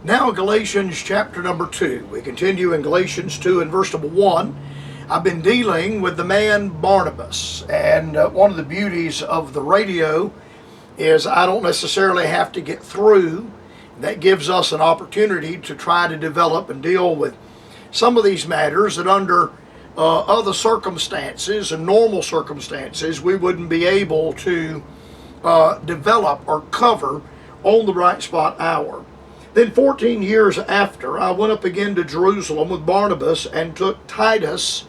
Now Galatians chapter number 2. We continue in Galatians 2 and verse number 1. I've been dealing with the man Barnabas, and one of the beauties of the radio is I don't necessarily have to get through. That gives us an opportunity to try to develop and deal with some of these matters that under other circumstances and normal circumstances we wouldn't be able to develop or cover on the Bright Spot Hour. Then 14 years after, I went up again to Jerusalem with Barnabas and took Titus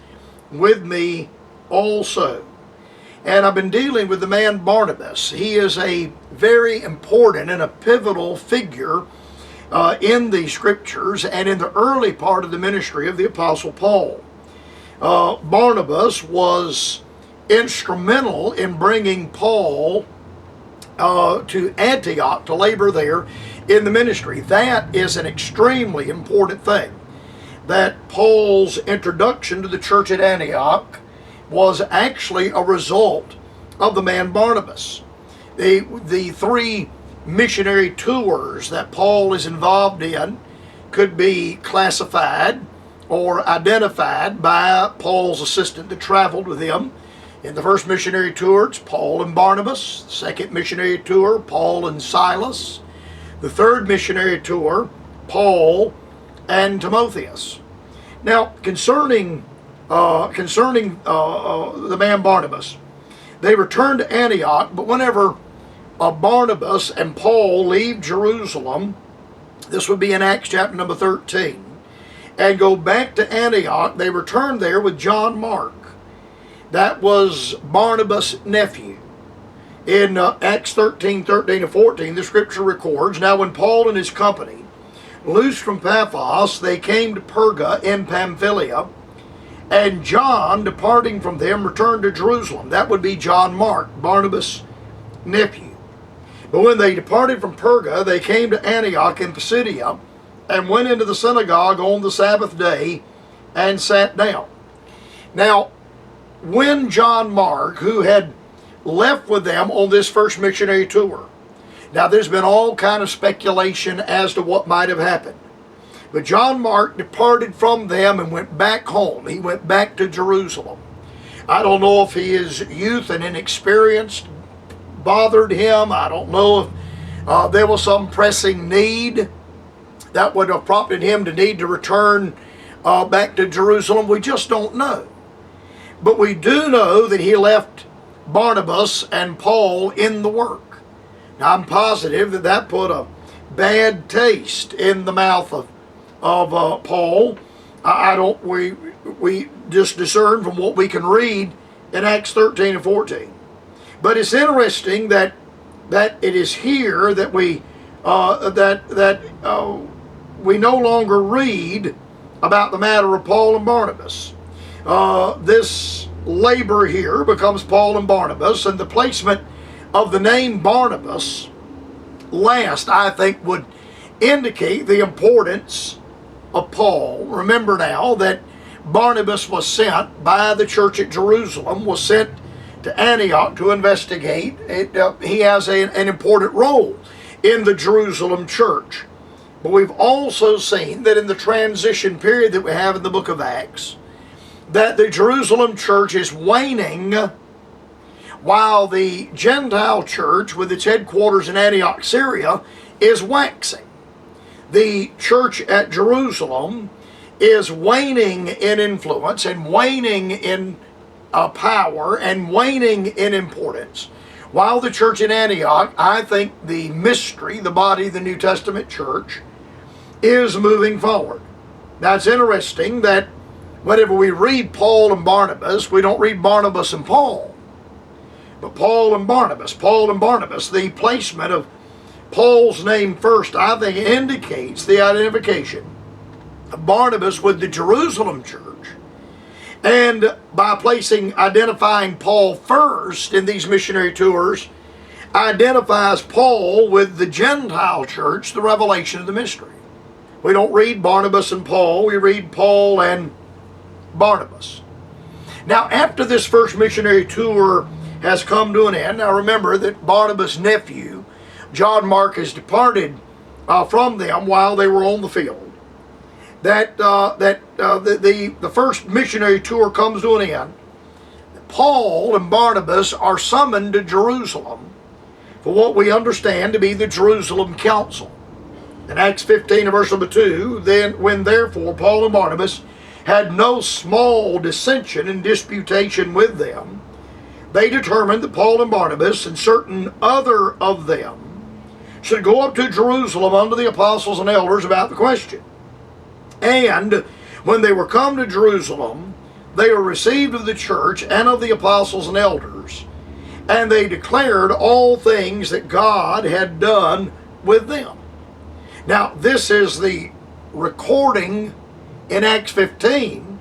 with me also. And I've been dealing with the man Barnabas. He is a very important and a pivotal figure in the scriptures and in the early part of the ministry of the Apostle Paul. Barnabas was instrumental in bringing Paul to Antioch to labor there in the ministry. That is an extremely important thing. That Paul's introduction to the church at Antioch was actually a result of the man Barnabas. The three missionary tours that Paul is involved in could be classified or identified by Paul's assistant that traveled with him. In the first missionary tour, it's Paul and Barnabas. The second missionary tour, Paul and Silas. The third missionary tour, Paul and Timotheus. Now, concerning the man Barnabas, they returned to Antioch, but whenever Barnabas and Paul leave Jerusalem, this would be in Acts chapter number 13, and go back to Antioch, they returned there with John Mark. That was Barnabas' nephew. In Acts 13:13 and 14, the scripture records, now when Paul and his company loosed from Paphos, they came to Perga in Pamphylia, and John, departing from them, returned to Jerusalem. That would be John Mark, Barnabas' nephew. But when they departed from Perga, they came to Antioch in Pisidia, and went into the synagogue on the Sabbath day, and sat down. Now, when John Mark, who had left with them on this first missionary tour, now there's been all kind of speculation as to what might have happened, but John Mark departed from them and went back home. He went back to Jerusalem. I don't know if his youth and inexperience bothered him. I don't know if there was some pressing need that would have prompted him to need to return back to Jerusalem. We just don't know. But we do know that he left Barnabas and Paul in the work. Now, I'm positive that that put a bad taste in the mouth of Paul. We just discern from what we can read in Acts 13 and 14. But it's interesting that it is here that we we no longer read about the matter of Paul and Barnabas. This labor here becomes Paul and Barnabas, and the placement of the name Barnabas last, I think, would indicate the importance of Paul. Remember now that Barnabas was sent by the church at Jerusalem, was sent to Antioch to investigate. He has an important role in the Jerusalem church. But we've also seen that in the transition period that we have in the book of Acts, that the Jerusalem church is waning while the Gentile church with its headquarters in Antioch, Syria, is waxing. The church at Jerusalem is waning in influence and waning in power and waning in importance, while the church in Antioch, I think the mystery, the body of the New Testament church, is moving forward. Now, it's interesting that whenever we read Paul and Barnabas, we don't read Barnabas and Paul, but Paul and Barnabas. Paul and Barnabas, the placement of Paul's name first, I think, indicates the identification of Barnabas with the Jerusalem church. And by identifying Paul first in these missionary tours, identifies Paul with the Gentile church, the revelation of the mystery. We don't read Barnabas and Paul, we read Paul and Barnabas. Now, after this first missionary tour has come to an end, now remember that Barnabas' nephew, John Mark, has departed from them while they were on the field. The first missionary tour comes to an end. Paul and Barnabas are summoned to Jerusalem for what we understand to be the Jerusalem Council. In Acts 15 verse number 2, then when therefore Paul and Barnabas had no small dissension and disputation with them, they determined that Paul and Barnabas and certain other of them should go up to Jerusalem unto the apostles and elders about the question. And when they were come to Jerusalem, they were received of the church and of the apostles and elders, and they declared all things that God had done with them. Now, this is the recording in Acts 15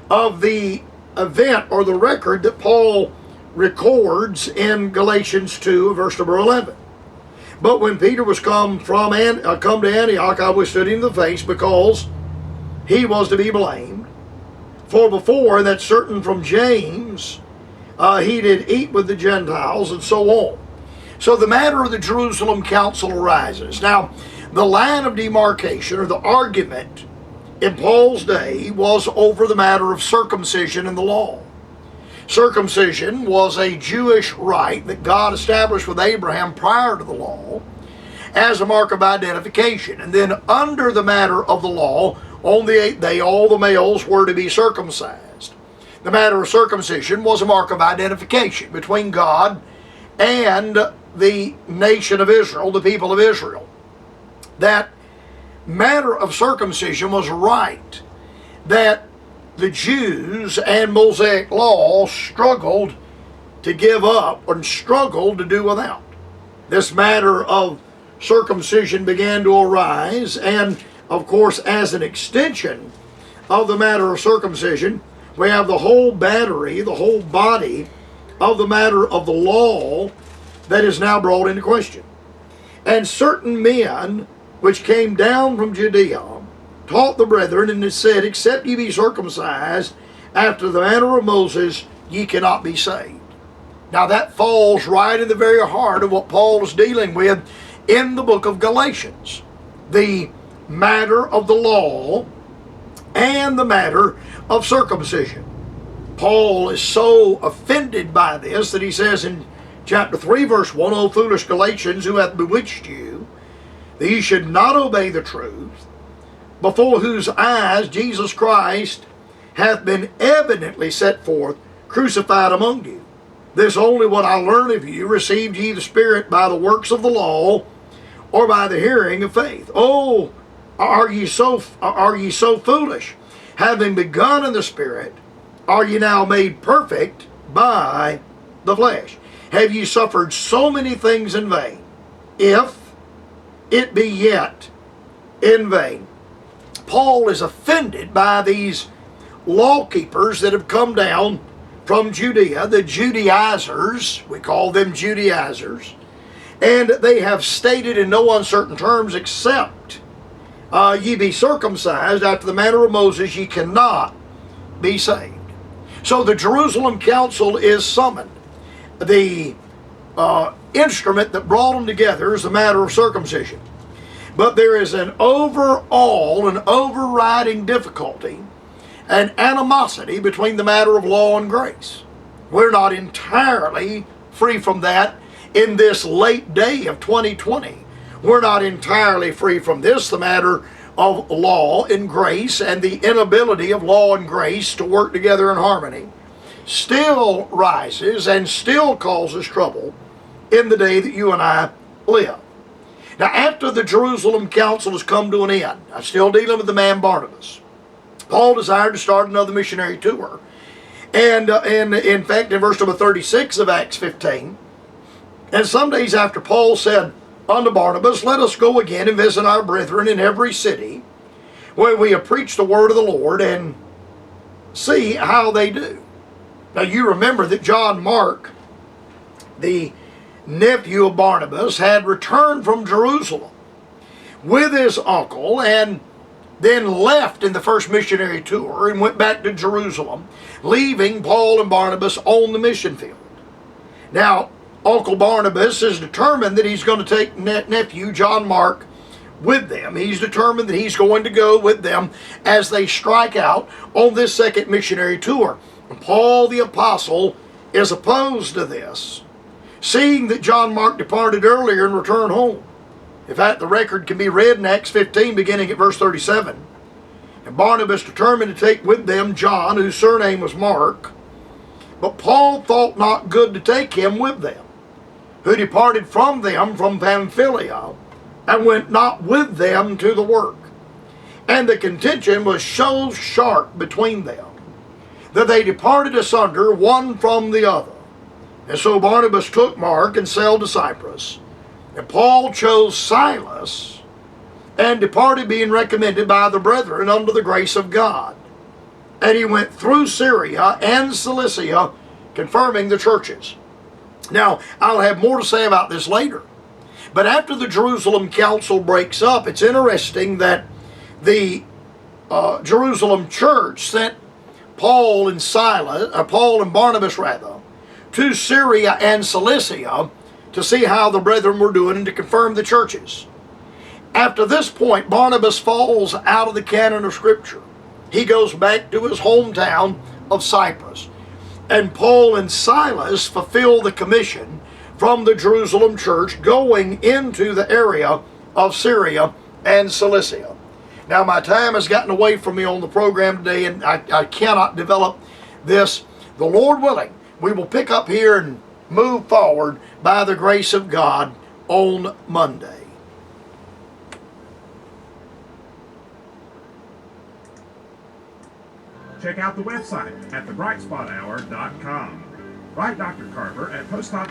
of the event or the record that Paul records in Galatians 2, verse number 11. But when Peter was come to Antioch, I withstood him in the face, because he was to be blamed. For before that certain from James, he did eat with the Gentiles, and so on. So the matter of the Jerusalem Council arises. Now, the line of demarcation, or the argument in Paul's day, was over the matter of circumcision in the law. Circumcision was a Jewish rite that God established with Abraham prior to the law as a mark of identification. And then under the matter of the law, on the 8th day, all the males were to be circumcised. The matter of circumcision was a mark of identification between God and the nation of Israel, the people of Israel. That matter of circumcision was right that the Jews and Mosaic law struggled to give up and struggled to do without. This matter of circumcision began to arise, and of course, as an extension of the matter of circumcision, we have the whole battery, the whole body of the matter of the law that is now brought into question. And certain men which came down from Judea taught the brethren, and it said, except ye be circumcised after the manner of Moses, ye cannot be saved. Now that falls right in the very heart of what Paul is dealing with in the book of Galatians. The matter of the law and the matter of circumcision. Paul is so offended by this that he says in chapter 3 verse 1, O foolish Galatians, who hath bewitched you, that ye should not obey the truth, before whose eyes Jesus Christ hath been evidently set forth, crucified among you. This only what I learn of you, received ye the Spirit by the works of the law, or by the hearing of faith? Oh, are ye so foolish? Having begun in the Spirit, are ye now made perfect by the flesh? Have ye suffered so many things in vain, if it be yet in vain? Paul is offended by these law keepers that have come down from Judea, the Judaizers, we call them Judaizers, and they have stated in no uncertain terms, except ye be circumcised after the manner of Moses, ye cannot be saved. So the Jerusalem Council is summoned. The instrument that brought them together is the matter of circumcision. But there is an overriding difficulty, an animosity between the matter of law and grace. We're not entirely free from that in this late day of 2020. We're not entirely free from this, the matter of law and grace, and the inability of law and grace to work together in harmony still rises and still causes trouble in the day that you and I live. Now, after the Jerusalem Council has come to an end, I'm still dealing with the man Barnabas. Paul desired to start another missionary tour. And in fact, in verse number 36 of Acts 15, and some days after, Paul said unto Barnabas, let us go again and visit our brethren in every city where we have preached the word of the Lord, and see how they do. Now you remember that John Mark, the nephew of Barnabas, had returned from Jerusalem with his uncle, and then left in the first missionary tour and went back to Jerusalem, leaving Paul and Barnabas on the mission field. Now, Uncle Barnabas is determined that he's going to take nephew John Mark with them. He's determined that he's going to go with them as they strike out on this second missionary tour. And Paul the Apostle is opposed to this, seeing that John Mark departed earlier and returned home. In fact, the record can be read in Acts 15, beginning at verse 37. And Barnabas determined to take with them John, whose surname was Mark. But Paul thought not good to take him with them, who departed from them from Pamphylia, and went not with them to the work. And the contention was so sharp between them, that they departed asunder one from the other. And so Barnabas took Mark and sailed to Cyprus. And Paul chose Silas, and departed, being recommended by the brethren unto the grace of God. And he went through Syria and Cilicia, confirming the churches. Now, I'll have more to say about this later. But after the Jerusalem council breaks up, it's interesting that the Jerusalem church sent Paul and Barnabas to Syria and Cilicia to see how the brethren were doing and to confirm the churches. After this point, Barnabas falls out of the canon of Scripture. He goes back to his hometown of Cyprus. And Paul and Silas fulfill the commission from the Jerusalem church going into the area of Syria and Cilicia. Now, my time has gotten away from me on the program today, and I cannot develop this. The Lord willing, we will pick up here and move forward by the grace of God on Monday. Check out the website at thebrightspothour.com. Write Dr. Carper at Post Office